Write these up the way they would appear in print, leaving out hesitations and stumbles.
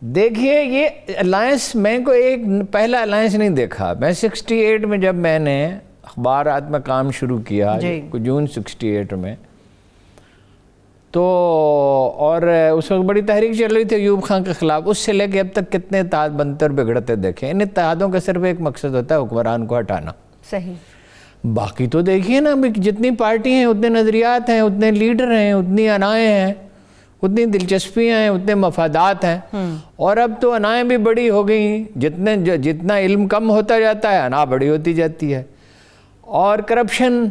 دیکھیے یہ الائنس میں کو ایک پہلا الائنس نہیں دیکھا. میں 68 میں جب میں نے اخبارات میں کام شروع کیا جون 68 میں تو، اور اس وقت بڑی تحریک چل رہی تھی ایوب خان کے خلاف. اس سے لے کے اب تک کتنے اتحاد بنتے اور بگڑتے دیکھیں. ان اتحادوں کا صرف ایک مقصد ہوتا ہے حکمران کو ہٹانا. صحیح. باقی تو دیکھیے نا جتنی پارٹی ہیں اتنے نظریات ہیں، اتنے لیڈر ہیں، اتنی انائیں ہیں، اتنی دلچسپیاں ہیں، اتنے مفادات ہیں. اور اب تو انائیں بھی بڑی ہو گئی. جتنا علم کم ہوتا جاتا ہے انا بڑی ہوتی جاتی ہے. اور کرپشن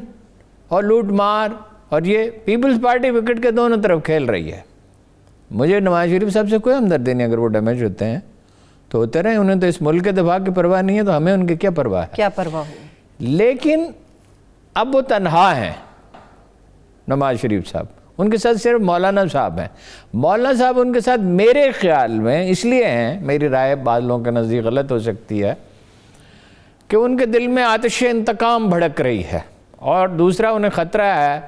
اور لوٹ مار، اور یہ پیپلز پارٹی وکٹ کے دونوں طرف کھیل رہی ہے. مجھے نواز شریف صاحب سے کوئی ہمدردی نہیں. اگر وہ ڈیمیج ہوتے ہیں تو ہوتے رہے، انہیں تو اس ملک کے دفاع کی پرواہ نہیں ہے، تو ہمیں ان کی کیا پرواہ ہے؟ کیا پرواہ ہو. لیکن اب وہ تنہا ہیں نواز شریف صاحب. ان کے ساتھ صرف مولانا صاحب ہیں. مولانا صاحب ان کے ساتھ میرے خیال میں اس لیے ہیں، میری رائے بعض لوگوں کے نزدیک غلط ہو سکتی ہے، کہ ان کے دل میں آتش انتقام بھڑک رہی ہے. اور دوسرا انہیں خطرہ ہے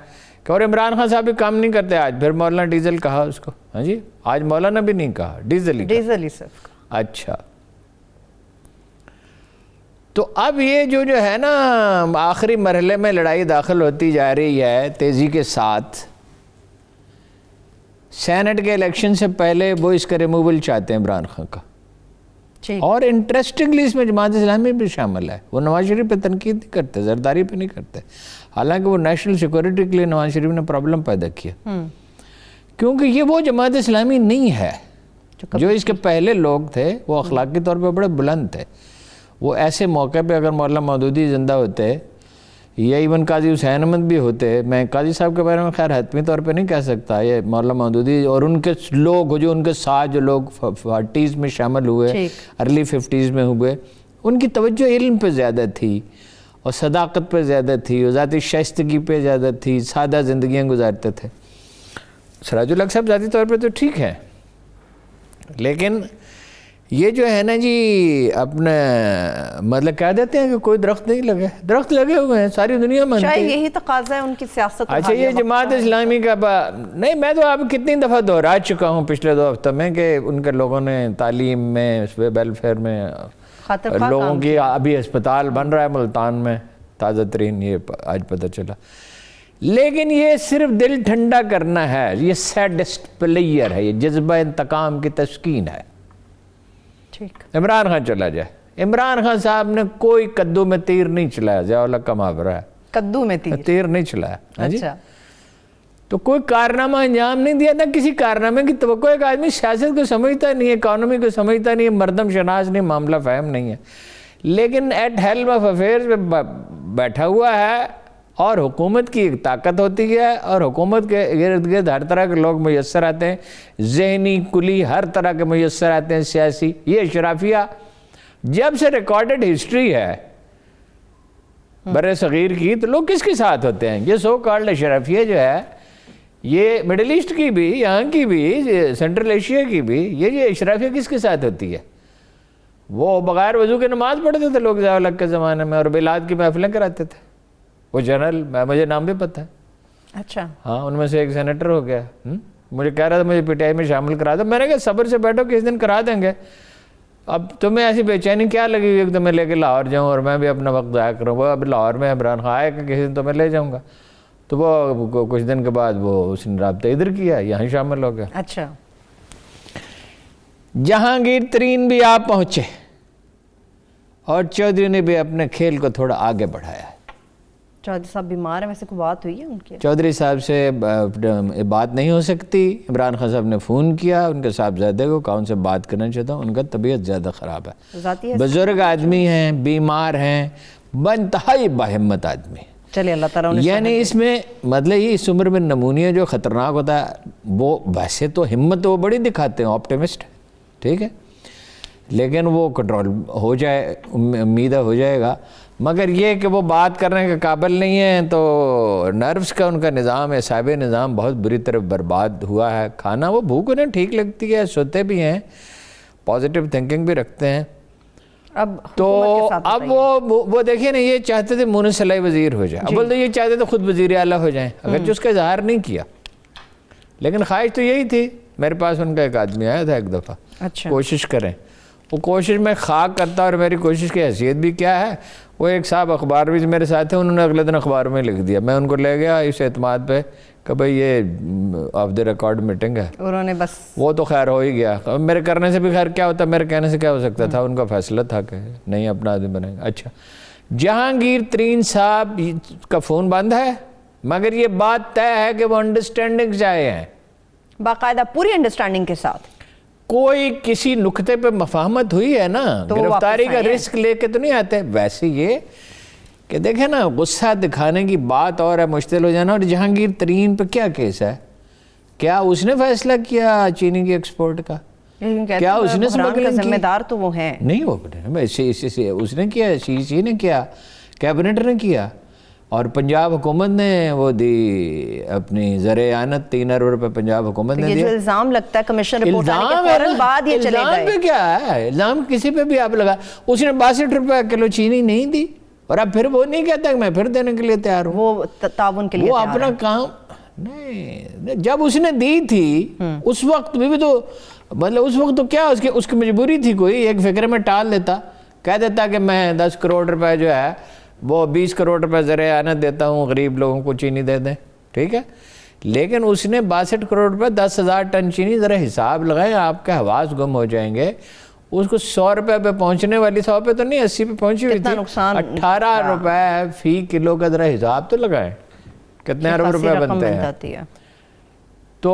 کہ اور عمران خان صاحب بھی کام نہیں کرتے. آج پھر مولانا ڈیزل کہا اس کو. ہاں جی، آج مولانا بھی نہیں کہا، ڈیزل ہی صرف. اچھا، تو اب یہ جو ہے نا آخری مرحلے میں لڑائی داخل ہوتی جا رہی ہے تیزی کے ساتھ. سینٹ کے الیکشن سے پہلے وہ اس کا ریموول چاہتے ہیں عمران خان کا. اور انٹرسٹنگلی اس میں جماعت اسلامی بھی شامل ہے. وہ نواز شریف پہ تنقید نہیں کرتے، زرداری پہ نہیں کرتے، حالانکہ وہ نیشنل سیکورٹی کے لیے نواز شریف نے پرابلم پیدا کیا. کیونکہ یہ وہ جماعت اسلامی نہیں ہے جو اس کے پہلے لوگ تھے. وہ اخلاقی طور پہ بڑے بلند تھے. وہ ایسے موقع پہ اگر مولانا مودودی زندہ ہوتے یا ایون قاضی حسین احمد بھی ہوتے، میں قاضی صاحب کے بارے میں خیر حتمی طور پہ نہیں کہہ سکتا، یہ مولانا مودودی اور ان کے لوگ جو ان کے ساتھ جو لوگ 40s میں شامل ہوئے، ارلی 50s میں ہوئے، ان کی توجہ علم پہ زیادہ تھی اور صداقت پہ زیادہ تھی اور ذاتی شائستگی پہ زیادہ تھی. سادہ زندگیاں گزارتے تھے. سراج الحق صاحب ذاتی طور پہ تو ٹھیک ہے، لیکن یہ جو ہے نا جی اپنے مطلب کہہ دیتے ہیں کہ کوئی درخت نہیں لگے. درخت لگے ہوئے ہیں، ساری دنیا مانتی ہے. شاید یہی تقاضا ہے ان کی سیاست. اچھا، یہ جماعت اسلامی کا نہیں، میں تو آپ کتنی دفعہ دہرا چکا ہوں پچھلے 2 ہفتوں میں کہ ان کے لوگوں نے تعلیم میں، ویلفیئر میں لوگوں کی، ابھی ہسپتال بن رہا ہے ملتان میں تازہ ترین، یہ آج پتہ چلا. لیکن یہ صرف دل ٹھنڈا کرنا ہے. یہ سیڈسٹ پلیئر ہے، یہ جذبہ انتقام کی تسکین ہے. عمران خان چلا جائے. عمران خان صاحب نے کوئی کدو میں تیر نہیں چلایا. ضیاء الحق کا محاورہ ہے، کدو میں تیر نہیں چلایا. اچھا، تو کوئی کارنامہ انجام نہیں دیا، نہ کسی کارنامے کی توقع. ایک آدمی سیاست کو سمجھتا نہیں ہے، اکانومی کو سمجھتا نہیں ہے، مردم شناس نہیں، معاملہ فہم نہیں ہے، لیکن ایٹ ہیلم آف افیئرز میں بیٹھا ہوا ہے. اور حکومت کی ایک طاقت ہوتی ہے، اور حکومت کے ارد گرد ہر طرح کے لوگ میسر آتے ہیں، ذہنی کلی ہر طرح کے میسر آتے ہیں، سیاسی. یہ اشرافیہ جب سے ریکارڈڈ ہسٹری ہے بر صغیر کی، تو لوگ کس کے ساتھ ہوتے ہیں؟ یہ سو کالڈ اشرافیہ جو ہے، یہ مڈل ایسٹ کی بھی، یہاں کی بھی، سینٹرل ایشیا کی بھی، یہ اشرافیہ کس کے ساتھ ہوتی ہے؟ وہ بغیر وضو کے نماز پڑھتے تھے لوگ ضیاء الحق کے زمانے میں، اور بیلاد کی محفلیں کراتے تھے. وہ جنرل، مجھے نام بھی پتہ ہے. اچھا، ہاں، ان میں سے ایک سینیٹر ہو گیا. مجھے کہہ رہا تھا مجھے پی ٹی آئی میں شامل کرا دو. میں نے کہا صبر سے بیٹھو، کس دن کرا دیں گے. اب تمہیں ایسی بے چینی کیا لگی ہوئی کہ تمہیں لے کے لاہور جاؤں اور میں بھی اپنا وقت ضائع کروں؟ وہ اب لاہور میں عمران خان آئے کہ کسی دن تمہیں لے جاؤں گا. تو وہ کچھ دن کے بعد وہ اس نے رابطہ ادھر کیا، یہاں شامل ہو گیا. اچھا، جہانگیر ترین بھی آپ پہنچے اور چودھری نے بھی اپنے کھیل کو تھوڑا آگے بڑھایا. چودھری صاحب بیمار ہیں، ویسے کوئی بات ہوئی ہے ان کی؟ چودھری صاحب سے بات نہیں ہو سکتی. عمران خان صاحب نے فون کیا ان کے صاحبزادے کو، کہا ان سے بات کرنا چاہتا ہوں. ان کا طبیعت زیادہ خراب ہے، بزرگ آدمی ہیں، بیمار ہیں، بانتہائی باہمت آدمی. چلے اللہ تعالیٰ انہیں یعنی اس میں مطلب یہ اس عمر میں نمونیا جو خطرناک ہوتا ہے، وہ ویسے تو ہمت وہ بڑی دکھاتے ہیں، آپٹیمسٹ، ٹھیک ہے، لیکن وہ کنٹرول ہو جائے، امید ہو جائے گا. مگر یہ کہ وہ بات کرنے کے قابل نہیں ہے، تو نروس کا ان کا نظام، اعصابی نظام بہت بری طرح برباد ہوا ہے. کھانا وہ بھوک انہیں ٹھیک لگتی ہے، سوتے بھی ہیں، پازیٹیو تھنکنگ بھی رکھتے ہیں. تو اب وہ دیکھیں نا، یہ چاہتے تھے مونس صلاحی وزیر ہو جائے. اب بولتے یہ چاہتے تھے خود وزیر اعلیٰ ہو جائیں، اگرچہ اس کا اظہار نہیں کیا، لیکن خواہش تو یہی تھی. میرے پاس ان کا ایک آدمی آیا تھا ایک دفعہ, اچھا کوشش کریں, وہ کوشش میں خاک کرتا, اور میری کوشش کی حیثیت بھی کیا ہے, وہ ایک صاحب اخبار بھی میرے ساتھ ہیں, انہوں نے اگلے دن اخبار میں لکھ دیا, میں ان کو لے گیا اس اعتماد پہ کہ بھئی یہ آف دی ریکارڈ میٹنگ ہے, انہوں نے بس وہ تو خیر ہو ہی گیا. میرے کرنے سے بھی خیر کیا ہوتا, میرے کہنے سے کیا ہو سکتا تھا, ان کا فیصلہ تھا کہ نہیں اپنا آدمی بنے گا. اچھا, جہانگیر ترین صاحب کا فون بند ہے, مگر یہ بات طے ہے کہ وہ انڈرسٹینڈنگ سے آئے ہیں, باقاعدہ پوری انڈرسٹینڈنگ کے ساتھ, کوئی کسی نقطے پہ مفاہمت ہوئی ہے نا, گرفتاری کا رسک لے کے تو نہیں آتے. ویسے یہ کہ دیکھیں نا, غصہ دکھانے کی بات اور ہے, مشتعل ہو جانا. اور جہانگیر ترین پہ کیا کیس ہے, کیا اس نے فیصلہ کیا چینی کی ایکسپورٹ کا, کیا اس نے کا ذمہ دار تو وہ ہیں نہیں, وہ اس نے کیا, سی نے کیا, کیبنٹ نے کیا, اور پنجاب حکومت نے وہ دی اپنی زرعِ اعانت 3 ارب روپے پنجاب حکومت نے یہ دیا. جو الزام لگتا ہے کمیشن رپورٹ آنے کے فوراً بعد یہ چلے گئے. الزام پہ کیا ہے, الزام کسی پہ بھی آپ لگا, اس نے 62 روپے کلو چینی نہیں دی, اور اب پھر وہ نہیں کہتا کہ میں پھر دینے کے لیے تیار ہوں, وہ تعاون کے لیے وہ اپنا کام نہیں. جب اس نے دی تھی اس وقت بھی تو مطلب اس وقت تو کیا اس کی مجبوری تھی, کوئی ایک فکر میں ٹال دیتا, کہہ دیتا کہ میں 10 کروڑ روپے جو ہے وہ 20 کروڑ روپے زرعِ اعانت دیتا ہوں, غریب لوگوں کو چینی دے دیں, ٹھیک ہے. لیکن اس نے 62 کروڑ روپے 10,000 ٹن چینی, ذرا حساب لگائیں, آپ کے حواس گم ہو جائیں گے. اس کو 100 روپے پہ پہنچنے والی, 100 پہ تو نہیں 80 پہ پہنچی ہوئی تھی, 18 روپے فی کلو کا, ذرا حساب تو لگائیں کتنے ارب روپے بنتے ہیں. تو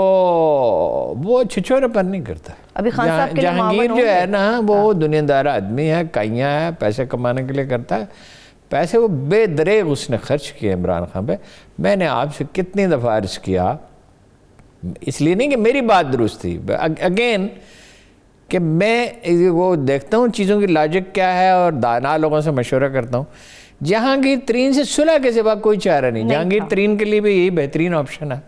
وہ چھچورے پر نہیں کرتا. ابھی خان صاحب کے جہانگیر جو ہے نا, وہ دنیا دار آدمی ہے, کائیاں ہے, پیسے کمانے کے لیے کرتا ہے. پیسے وہ بے دریغ اس نے خرچ کیے عمران خان پہ. میں نے آپ سے کتنی دفعہ عرض کیا, اس لیے نہیں کہ میری بات درست تھی, اگین کہ میں وہ دیکھتا ہوں چیزوں کی لاجک کیا ہے, اور دانا لوگوں سے مشورہ کرتا ہوں. جہانگیر ترین سے صلح کے سوا کوئی چارہ نہیں. جہانگیر ترین کے لیے بھی یہی بہترین آپشن ہے.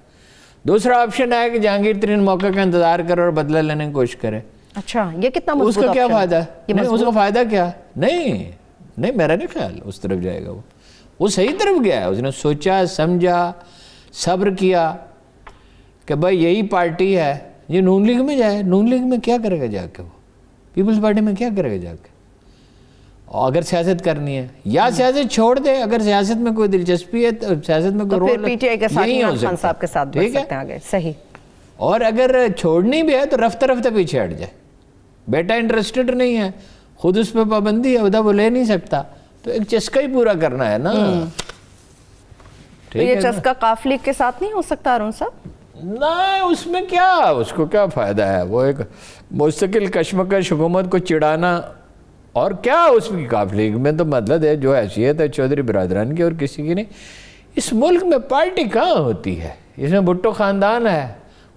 دوسرا آپشن ہے کہ جہانگیر ترین موقع کا انتظار کرے اور بدلہ لینے کی کوشش کرے. اچھا, یہ کتنا مضبوط اس کا کیا فائدہ ہے, نہیں اس کا فائدہ کیا, نہیں میرا نہیں خیال اس طرف جائے گا. وہ صحیح طرف گیا ہے, اس نے سوچا سمجھا صبر کیا کہ بھائی یہی پارٹی ہے, یہ نون لیگ میں جائے. نون لیگ میں کیا کرے گا جا کے, وہ پیپلز پارٹی میں کیا کرے گا جا کے, اگر سیاست کرنی ہے, یا سیاست چھوڑ دے, اگر سیاست میں کوئی دلچسپی ہے تو سیاست میں کوئی رول نہیں ہو سکتا, خان صاحب کے ساتھ بڑھ سکتے ہیں آگے. صحیح. اور اگر چھوڑنی بھی ہے تو رفتہ رفتہ پیچھے ہٹ جائے. بیٹا انٹرسٹڈ نہیں ہے, خود اس پہ پابندی ہے, ادھر وہ لے نہیں سکتا, تو ایک چسکا ہی پورا کرنا ہے نا. تو یہ چسکا قاف لیگ کے ساتھ نہیں ہو سکتا ارون صاحب؟ نہیں, اس میں کیا, اس کو کیا فائدہ ہے, وہ ایک مستقل کشمکش حکومت کو چڑھانا, اور کیا اس کی قاف لیگ میں تو مطلب ہے جو حیثیت ہے چودھری برادران کی اور کسی کی نہیں. اس ملک میں پارٹی کہاں ہوتی ہے, اس میں بھٹو خاندان ہے,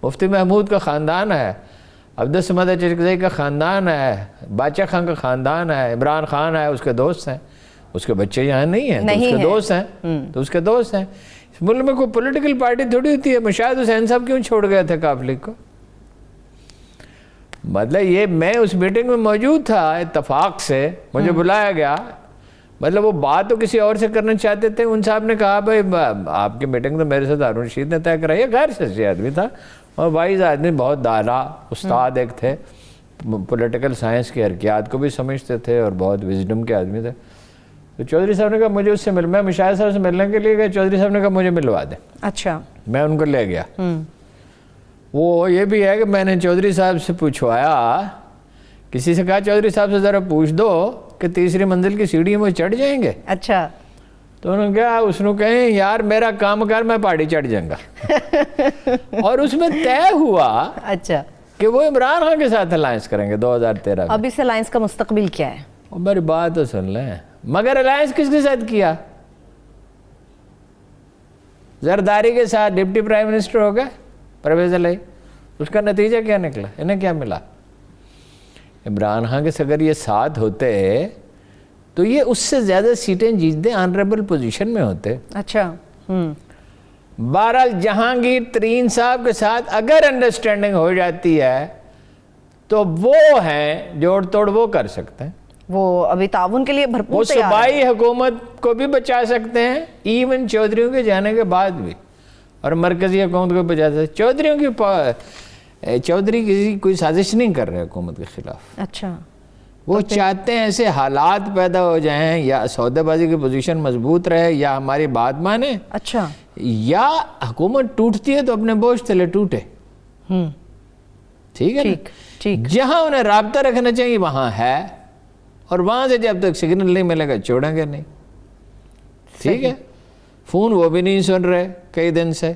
مفتی محمود کا خاندان ہے, عبدالصمد چرکزئی کا خاندان ہے, باچا خان کا خاندان ہے, عمران خان ہے, اس کے دوست ہیں, اس کے بچے یہاں نہیں ہیں تو اس کے دوست ہیں, تو اس کے دوست ہیں. اس ملک میں کوئی پولیٹیکل پارٹی تھوڑی ہوتی ہے. مشاہد حسین صاحب کیوں چھوڑ گئے تھے قاف لیگ کو, مطلب یہ میں اس میٹنگ میں موجود تھا, اتفاق سے مجھے بلایا گیا, مطلب وہ بات تو کسی اور سے کرنا چاہتے تھے. ان صاحب نے کہا بھائی آپ کی میٹنگ تو میرے ساتھ ہارون رشید نے طے کرائی ہے, غیر سیاسی آدمی تھا اور وائز آدمی, بہت دانا استاد ایک تھے, پولیٹیکل سائنس کی حرکیات کو بھی سمجھتے تھے اور بہت وزڈم کے آدمی تھے. تو چودھری صاحب نے کہا مجھے اس سے میں مشاہد صاحب سے ملنے کے لیے گیا, چودھری صاحب نے کہا مجھے ملوا دیں. اچھا. میں ان کو لے گیا. وہ یہ بھی ہے کہ میں نے چودھری صاحب سے پوچھوایا, کسی سے کہا چودھری صاحب سے ذرا پوچھ دو کہ 3ری منزل کی سیڑھی میں چڑھ جائیں گے. اچھا. تو انہوں نے کہا, اس نے کہیں یار میرا کام کر, میں پہاڑی چڑھ جاؤں گا. اور اس میں طے ہوا اچھا کہ وہ عمران خان کے ساتھ الائنس کریں گے 2013 میں. اب اس الائنس کا مستقبل کیا ہے؟ میری بات تو سن لیں, مگر الائنس کس کے ساتھ کیا, زرداری کے ساتھ. ڈپٹی پرائم منسٹر ہو گئے پرویز الہی, اس کا نتیجہ کیا نکلا, انہیں کیا ملا. عمران خان کے اگر یہ ساتھ ہوتے تو یہ اس سے زیادہ سیٹیں جیتتے, آنریبل پوزیشن میں ہوتے. اچھا. بہرحال جہانگیر ترین صاحب کے ساتھ اگر انڈرسٹینڈنگ ہو جاتی ہے تو وہ ہیں جوڑ توڑ وہ کر سکتے ہیں. وہ ابھی تعاون کے لیے بھرپور وہ صوبائی حکومت کو بھی بچا سکتے ہیں, ایون چودھریوں کے جانے کے بعد بھی, اور مرکزی حکومت کو بچا سکتے ہیں. چودھریوں کی چودھری کسی کوئی سازش نہیں کر رہے حکومت کے خلاف. اچھا, وہ چاہتے ہیں ایسے حالات پیدا ہو جائیں یا سودے بازی کی پوزیشن مضبوط رہے یا ہماری بات مانے. اچھا, یا حکومت ٹوٹتی ہے تو اپنے بوجھ تلے ٹوٹے. ٹھیک ہے نا؟ ٹھیک. جہاں انہیں رابطہ رکھنا چاہیے وہاں ہے, اور وہاں سے جب تک سگنل نہیں ملے گا چھوڑیں گے نہیں. ٹھیک ہے, فون وہ بھی نہیں سن رہے کئی دن سے,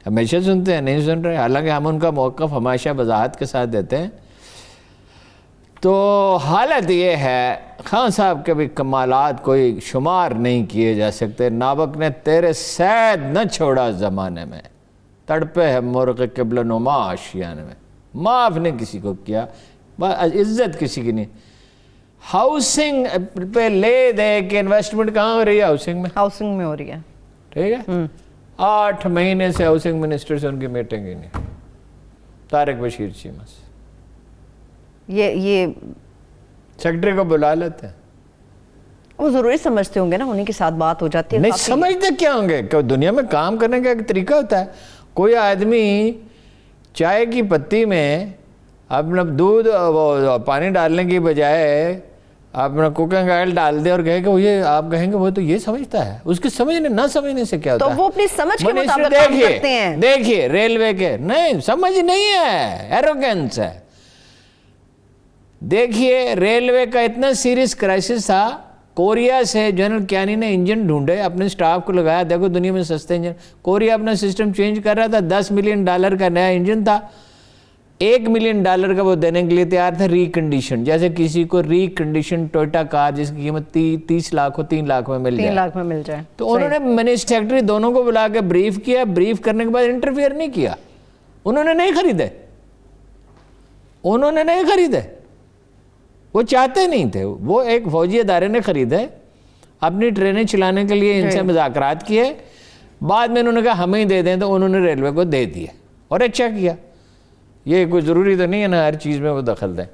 ہمیشہ سنتے ہیں نہیں سن رہے, حالانکہ ہم ان کا موقف ہمیشہ وضاحت کے ساتھ دیتے ہیں. تو حالت یہ ہے خان صاحب کے بھی کمالات کوئی شمار نہیں کیے جا سکتے. نابک نے تیرے سید نہ چھوڑا زمانے میں, تڑپے ہے مرغ قبل نما آشیانے میں, معاف نہیں کسی کو کیا, عزت کسی کی نہیں. ہاؤسنگ پہ لے دے کہ انویسٹمنٹ کہاں ہو رہی ہے؟ ہاؤسنگ میں ہو رہی ہے. ٹھیک ہے, 8 مہینے سے ہاؤسنگ منسٹر سے ان کی میٹنگ ہی نہیں. طارق بشیر چیمہ سے یہ سیکرٹری کو بلا لیتے ہیں. وہ ضروری سمجھتے ہوں گے نا, انہیں کے ساتھ بات ہو جاتی ہے. نہیں سمجھتے کیا ہوں گے کہ دنیا میں کام کرنے کا ایک طریقہ ہوتا ہے. کوئی آدمی چائے کی پتی میں اپنا دودھ پانی ڈالنے کی بجائے اپنا کوکنگ آئل ڈال دے اور کہے کہ وہ یہ, آپ کہیں گے وہ تو یہ سمجھتا ہے. اس کے سمجھنے نہ سمجھنے سے کیا ہوتا ہے؟ تو وہ اپنی سمجھ کے مطابق کام کرتے ہیں. دیکھیے ریلوے کے نہیں سمجھ نہیں ہے, ایروگنس ہے. دیکھیے ریلوے کا اتنا سیریس کرائسس تھا, کوریا سے جنرل کیانی نے انجن ڈھونڈے, اپنے سٹاف کو لگایا, دیکھو دنیا میں سستے انجن. کوریا اپنا سسٹم چینج کر رہا تھا, $10 ملین کا نیا انجن تھا, $1 ملین کا وہ دینے کے لیے تیار تھا ریکنڈیشن. جیسے کسی کو ریکنڈیشن ٹویوٹا کار جس کی قیمت 30 لاکھ ہو 3 لاکھ میں مل جائے, 3 لاکھ میں مل جائے. تو انہوں نے منسٹر سیکرٹری دونوں کو بلا کے بریف کیا. بریف کرنے کے بعد انٹرفیئر نہیں کیا, انہوں نے نہیں خریدے. وہ چاہتے نہیں تھے, وہ ایک فوجی ادارے نے خریدے, اپنی ٹرینیں چلانے کے لیے ان سے مذاکرات کیے. بعد میں انہوں نے کہا ہمیں ہی دے دیں, تو انہوں نے ریلوے کو دے دیے, اور اچھا کیا. یہ کوئی ضروری تو نہیں ہے نا ہر چیز میں وہ دخل دیں.